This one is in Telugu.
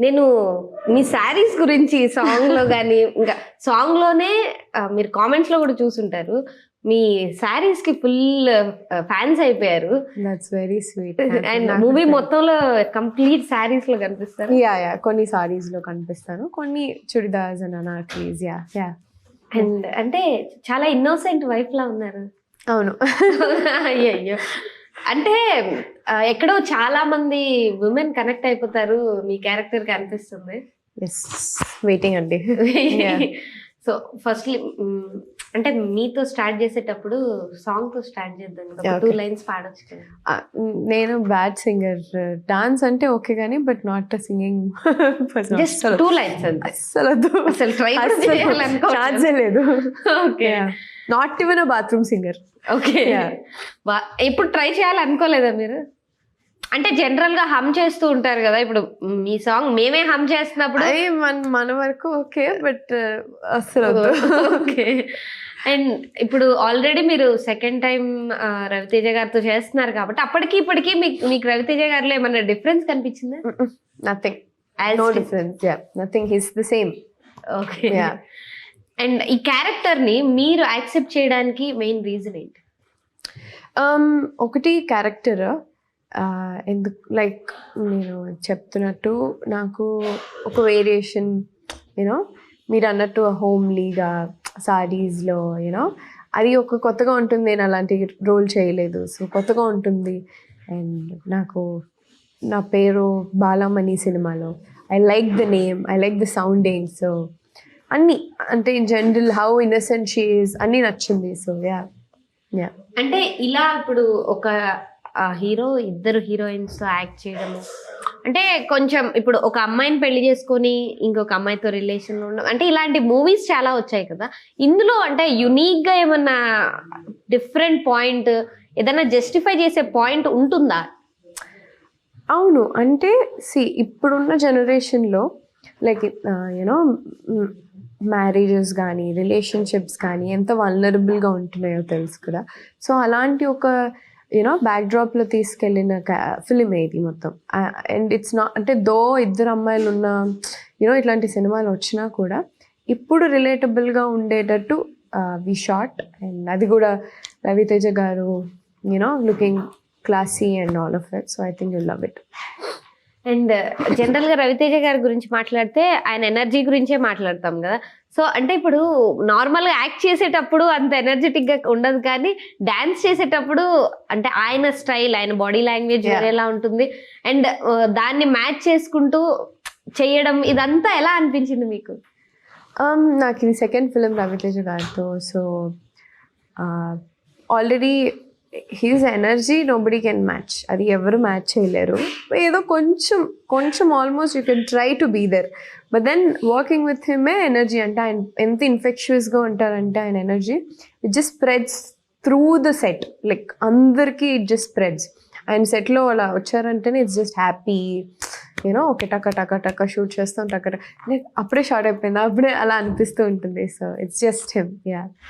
నేను మీ శారీస్ గురించి సాంగ్లో కానీ ఇంకా సాంగ్లోనే మీరు కామెంట్స్లో కూడా చూసుంటారు. మీ శారీస్కి ఫుల్ ఫ్యాన్స్ అయిపోయారు. That's very sweet. And movie మొత్తంలో కంప్లీట్ శారీస్లో కనిపిస్తారు. యా కొన్ని సారీస్లో కనిపిస్తాను, కొన్ని chudidars and anarkalis. Yeah and అంటే చాలా ఇన్నోసెంట్ వైఫ్ లా ఉన్నారు. అవును. అయ్యో అంటే ఎక్కడో చాలా మంది ఉమెన్ కనెక్ట్ అయిపోతారు మీ క్యారెక్టర్ కి అనిపిస్తుంది. ఎస్, వెయిటింగ్ అండి. సో ఫస్ట్లీ అంటే మీతో స్టార్ట్ చేసేటప్పుడు సాంగ్ తో స్టార్ట్ చేద్దాం. 2 lines పాడొచ్చు కదా. నేను బ్యాడ్ సింగర్, డాన్స్ అంటే ఓకే కానీ but not singing. Just 2 lines అంతే. అసలు ట్రై ఛాన్సే లేదు. Okay, not even bathroom singer. Okay, ఇప్పుడు ట్రై చేయాలనుకోలేదా మీరు? అంటే జనరల్ గా హమ్ చేస్తూ ఉంటారు కదా, ఇప్పుడు మీ సాంగ్ మేమే హమ్ చేస్తున్నప్పుడు మన వరకు ఓకే, బట్ అసలు ఓకే. అండ్ ఇప్పుడు ఆల్రెడీ మీరు సెకండ్ టైం రవితేజ గారితో చేస్తున్నారు కాబట్టి అప్పటికి ఇప్పటికి మీకు రవితేజ గారిలో ఏమన్నా డిఫరెన్స్ కనిపించిందా? Nothing, no difference. Nothing, his the same. Okay. And ఈ క్యారెక్టర్ ని మీరు యాక్సెప్ట్ చేయడానికి మెయిన్ రీజన్ ఏంటి? ఒకటి క్యారెక్టర్ ఎందుకు లైక్ నేను చెప్తున్నట్టు నాకు ఒక వేరియేషన్, యూనో మీరు అన్నట్టు హోమ్లీగా సారీస్లో యూనో అది ఒక కొత్తగా ఉంటుంది. నేను అలాంటి రోల్ చేయలేదు, సో కొత్తగా ఉంటుంది. అండ్ నాకు నా పేరు బాలమణి సినిమాలో I like the name, I like the sounding. So అన్నీ అంటే in general how innocent she is అన్నీ నచ్చింది. So yeah. అంటే ఇలా ఇప్పుడు ఒక హీరో 2 హీరోయిన్స్ తో యాక్ట్ చేయడము అంటే కొంచెం ఇప్పుడు ఒక అమ్మాయిని పెళ్లి చేసుకొని ఇంకొక అమ్మాయితో రిలేషన్లో ఉండడం అంటే ఇలాంటి మూవీస్ చాలా వచ్చాయి కదా. ఇందులో అంటే యునిక్ గా ఏమన్నా డిఫరెంట్ పాయింట్ ఏదైనా జస్టిఫై చేసే పాయింట్ ఉంటుందా? అవును, అంటే ఇప్పుడున్న జనరేషన్లో లైక్ యూనో మ్యారేజెస్ కానీ రిలేషన్షిప్స్ కానీ ఎంత వల్నరబుల్గా ఉంటున్నాయో తెలుసు కదా. సో అలాంటి ఒక యూనో బ్యాక్డ్రాప్లో తీసుకెళ్ళిన ఫిలిం ఇది మొత్తం. అండ్ ఇట్స్ నాట్ అంటే 2 అమ్మాయిలు ఉన్న యూనో ఇట్లాంటి సినిమాలు వచ్చినా కూడా ఇప్పుడు రిలేటబుల్గా ఉండేటట్టు వి షాట్. అండ్ అది కూడా రవితేజ గారు you know looking classy and all of it. So I think you love it. And జనరల్గా రవితేజ గారి గురించి మాట్లాడితే ఆయన ఎనర్జీ గురించే మాట్లాడతాం కదా. సో అంటే ఇప్పుడు నార్మల్గా యాక్ట్ చేసేటప్పుడు అంత ఎనర్జెటిక్గా ఉండదు, కానీ డ్యాన్స్ చేసేటప్పుడు అంటే ఆయన స్టైల్, ఆయన బాడీ లాంగ్వేజ్ వేరేలా ఉంటుంది. అండ్ దాన్ని మ్యాచ్ చేసుకుంటూ చేయడం ఇదంతా ఎలా అనిపించింది మీకు? నాకు ఇది సెకండ్ ఫిలిం రవితేజ గారితో. So already his energy nobody can match, అది ఎవరు మ్యాచ్ చేయలేరు. ఏదో కొంచెం almost you can try to be there, but then working with him energy అంటే ఆయన ఎంత ఇన్ఫెక్షువస్గా ఉంటారంటే ఆయన energy it just spreads through the set. Like అందరికీ ఇట్ జస్ట్ స్ప్రెడ్స్. ఆయన సెట్లో అలా వచ్చారంటేనే it's just happy, you know okay టక్క షూట్ చేస్తాం, లైక్ అప్పుడే షార్ట్ అయిపోయింది, అప్పుడే అలా అనిపిస్తూ ఉంటుంది. So it's just him. Yeah.